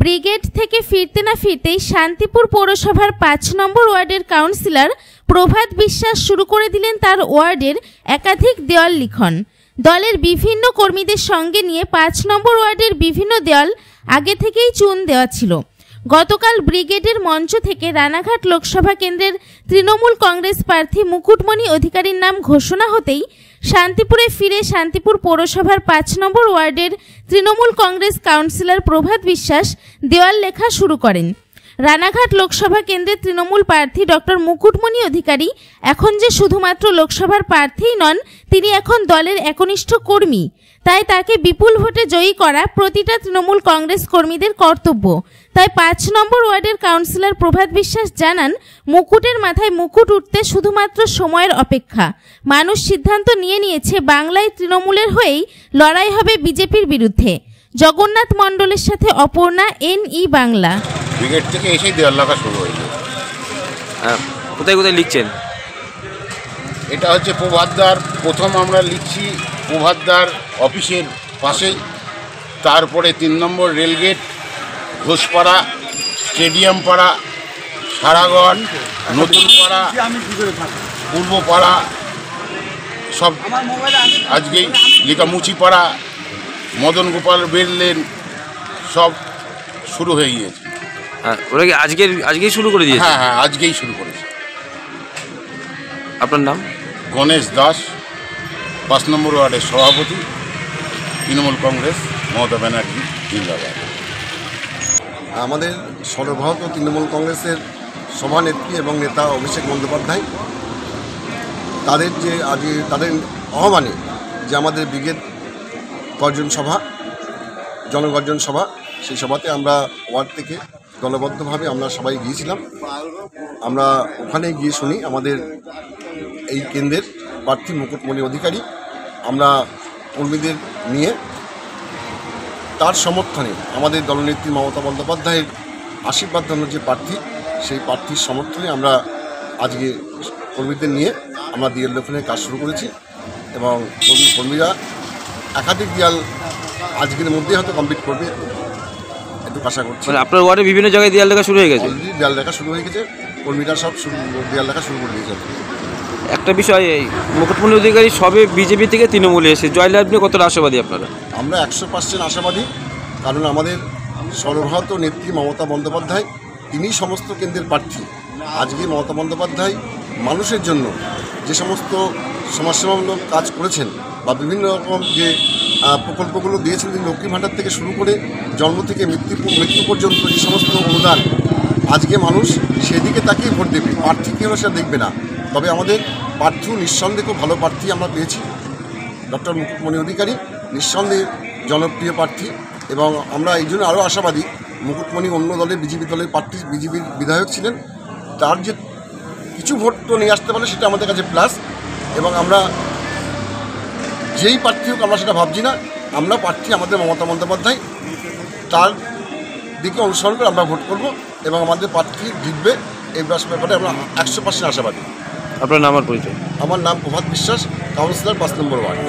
Brigade থেকে ফিরতে না ফিরতেই শান্তিপুর পৌরসভার ৫ নম্বর ওয়ার্ডের কাউন্সিলর প্রভাত বিশ্বাস শুরু করে দিলেন তার ওয়ার্ডের একাধিক দেওয়াল লিখন। দলের বিভিন্ন কর্মীদের সঙ্গে নিয়ে ৫ নম্বর ওয়ার্ডের বিভিন্ন দেওয়াল আগে থেকেই চুন দেওয়া ছিল। গতকাল ব্রিগেডের মঞ্চ থেকে রানাঘাট লোকসভা কেন্দ্রের তৃণমূল কংগ্রেস প্রার্থী মুকুটমণি অধিকারীর নাম ঘোষণা হতেই শান্তিপুরে ফিরে শান্তিপুর পৌরসভার ৫ নম্বর ওয়ার্ডের তৃণমূল কংগ্রেস কাউন্সিলর প্রভাত বিশ্বাস দেওয়াল লেখা শুরু করেন। রানাঘাট লোকসভা কেন্দ্রের তৃণমূল প্রার্থী ডক্টর মুকুটমণি অধিকারী এখন যে শুধুমাত্র লোকসভার প্রার্থীই নন, তিনি এখন দলের একনিষ্ঠ কর্মী। তাই তাকে বিপুল ভোটে জয়ী করা প্রতিটা তৃণমূল কংগ্রেস কর্মীদের কর্তব্য। তাই ৫ নম্বর ওয়ার্ডের কাউন্সিলর প্রভাত বিশ্বাস জানান, মুকুটের মাথায় মুকুট উঠতে শুধুমাত্র সময়ের অপেক্ষা। মানুষ সিদ্ধান্ত নিয়েছে বাংলায় তৃণমূলের হয়েই লড়াই হবে বিজেপির বিরুদ্ধে। জগন্নাথ মণ্ডলের সাথে অপর্ণা, NE বাংলা। ব্রিগেড থেকে এসেই দেওয়াল লেখা শুরু হয়েছে। কোথায় কোথায় লিখছেন? এটা হচ্ছে প্রভাতদার, প্রথম আমরা লিখছি প্রভাতদার অফিসের পাশেই, তারপরে ৩ নম্বর রেলগেট, ঘোষপাড়া, স্টেডিয়াম পাড়া, সারাগড়, নতুনপাড়া, পূর্বপাড়া, সব আজকেই লেখা, মুচিপাড়া, মদন গোপাল বেরলেন, সব শুরু হয়ে গিয়েছে। ওরা কি আজকেই শুরু করে দিয়েছে? হ্যাঁ, আজকেই শুরু করেছে। আপনার নাম? গণেশ দাস, ৫ নম্বর ওয়ার্ডের সভাপতি, তৃণমূল কংগ্রেস, মমতা ব্যানার্জি জিন্দাবাদ। আমাদের সর্বভারতীয় তৃণমূল কংগ্রেসের সভানেত্রী এবং নেতা অভিষেক বন্দ্যোপাধ্যায় তাদের তাদের আহ্বানে যে আমাদের ব্রিগেড গর্জন সভা, জনগর্জন সভা, সেই সভাতে আমরা ওয়ার্ড থেকে দলবদ্ধভাবে আমরা সবাই গিয়েছিলাম। আমরা ওখানে গিয়ে শুনি আমাদের এই কেন্দ্রের প্রার্থী মুকুটমণি অধিকারী, আমরা কর্মীদের নিয়ে তার সমর্থনে আমাদের দলনেত্রী মমতা বন্দ্যোপাধ্যায়ের আশীর্বাদ ধন্য যে প্রার্থী, সেই প্রার্থীর সমর্থনে আমরা আজকে কর্মীদের নিয়ে আমরা দেয়াল লেখনের কাজ শুরু করেছি এবং কর্মীরা একাধিক দেয়াল আজকের মধ্যে হয়তো কমপ্লিট করবে, একটু আশা করছি। আপনার ওয়ার্ডে বিভিন্ন জায়গায় দেয়াল লেখা শুরু হয়ে গেছে? অলরেডি দেয়াল লেখা শুরু হয়ে গেছে, কর্মীরা সব দেয়াল লেখা শুরু করে দিয়েছে। একটা বিষয়, মুকুটমণি অধিকারী সবে বিজেপি থেকে তৃণমূলে এসে জয়লাভ নিয়ে কতটা আশাবাদী আপনারা? আমরা 100% আশাবাদী, কারণ আমাদের সর্বভারতীয় নেত্রী মমতা বন্দ্যোপাধ্যায়, তিনি সমস্ত কেন্দ্রের প্রার্থী। আজকে মমতা বন্দ্যোপাধ্যায় মানুষের জন্য যে সমস্ত সমাজসেবামূলক কাজ করেছেন বা বিভিন্ন রকম যে প্রকল্পগুলো দিয়েছেন, লক্ষ্মী ভাণ্ডার থেকে শুরু করে জন্ম থেকে মৃত্যু পর্যন্ত যে সমস্ত অনুদান, আজকে মানুষ সেদিকে তাকিয়ে ভোট দেবে, প্রার্থী কেউ সেটা দেখবে না। তবে আমাদের প্রার্থী নিঃসন্দেহে খুব ভালো প্রার্থী আমরা পেয়েছি। ডক্টর মুকুটমণি অধিকারী নিঃসন্দেহে জনপ্রিয় প্রার্থী এবং আমরা এই জন্য আরও আশাবাদী। মুকুটমণি অন্য দলের বিজেপি দলের প্রার্থী, বিজেপির বিধায়ক ছিলেন, তার যে কিছু ভোট তো নিয়ে আসতে পারে সেটা আমাদের কাছে প্লাস। এবং আমরা যেই প্রার্থী হোক আমরা সেটা ভাবছি না, আমরা প্রার্থী আমাদের মমতা বন্দ্যোপাধ্যায়, তার দিকে অনুসরণ করে আমরা ভোট করব এবং আমাদের প্রার্থী জিতবে, এই ব্যাপারে আমরা 100% আশাবাদী। আপনার নাম আর পরিচয়? আমার নাম প্রভাত বিশ্বাস, কাউন্সিলর ৫ নম্বর ওয়ার্ড।